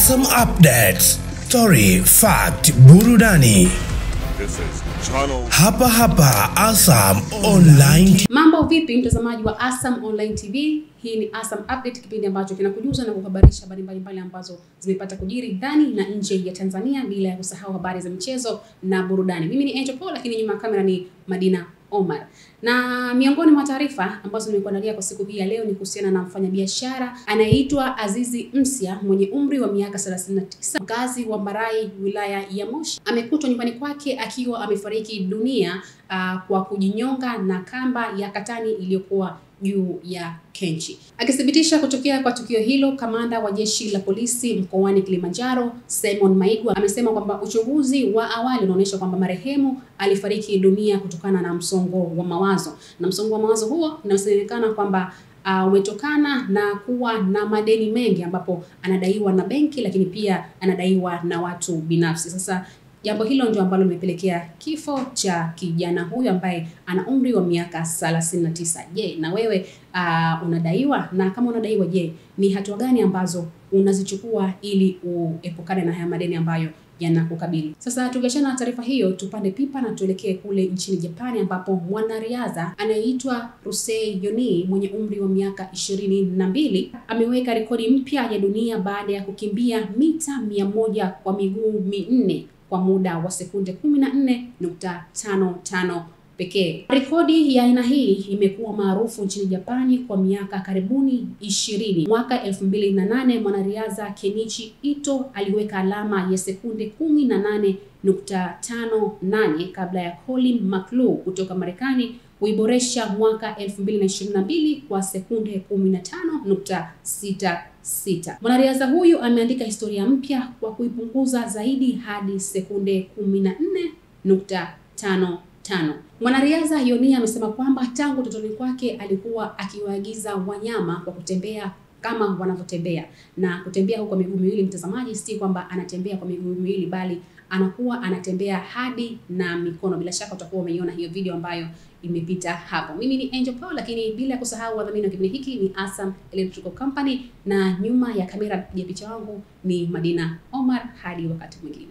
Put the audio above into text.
Asam Updates. Story, fact, burudani. This is channel. Hapa Asam Online. Mambo vipi mtazamaji wa Asam Online TV? Hii ni Asam Update, kipindi ambacho kinakujuza na kuhabarisha habari mbalimbali ambazo zimepata kujiri ndani na nje ya Tanzania, bila ya kusahau habari za michezo na burudani. Mimi ni Angel Paul, lakini nyuma ya kamera ni Madina Omar. Na miongoni mwa taarifa ambazo nimekuandalia kwa siku hii ya leo ni kuhusiana na mfanyabiashara anayeitwa Azizi Msya mwenye umri wa miaka 39, mkazi wa Mbarai, wilaya ya Moshi. Amekutwa nyumbani kwake akiwa amefariki dunia kwa kujinyonga na kamba ya katani iliyokuwa juu ya kenchi. Akithibitisha kutokea kwa tukio hilo, kamanda wa jeshi la polisi mkoani Kilimanjaro, Simon Maigwa, amesema kwamba uchunguzi wa awali unaonyesha kwamba marehemu alifariki dunia kutokana na msongo wa mawazo. Na msongo wa mawazo huo inasemekana kwamba umetokana na kuwa na madeni mengi, ambapo anadaiwa na benki, lakini pia anadaiwa na watu binafsi. Sasa jambo hilo ndio ambalo limepelekea kifo cha kijana huyu ambaye ana umri wa miaka 39. Je, na wewe unadaiwa? Na kama unadaiwa, je, ni hatua gani ambazo unazichukua ili uepukane na haya madeni ambayo yanakukabili? Sasa tukiachana na taarifa hiyo, tupande pipa na tuelekee kule nchini Japani, ambapo mwanariadha anayeitwa Russell Yoni mwenye umri wa miaka 22 ameweka rekodi mpya ya dunia baada ya kukimbia mita 100 kwa miguu minne kwa muda wa sekunde 14.55 pekee. Rekodi ya aina hii imekuwa maarufu nchini Japani kwa miaka karibuni 20. Mwaka 2008 mwanariadha Kenichi Ito aliweka alama ya sekunde 18.58 kabla ya Colin McClure kutoka Marekani kuiboresha mwaka 2022 kwa sekunde 15.66. Mwanariadha huyu ameandika historia mpya kwa kuipunguza zaidi hadi sekunde 14.55. Mwanariadha Yoni amesema kwamba tangu utotoni kwake alikuwa akiwaagiza wanyama kwa kutembea kama wanavyotembea. Na kutembea huko miguu miwili, mtazamaji, si kwamba anatembea kwa miguu miwili, bali anakuwa anatembea hadi na mikono. Bila shaka utakuwa umeiona hiyo video ambayo imepita hapo. Mimi ni Angel Paul, lakini bila kusahau wadhamini wa kipindi hiki ni Asam Electrical Company, na nyuma ya kamera ya picha wangu ni Madina Omar. Hadi wakati mwingine.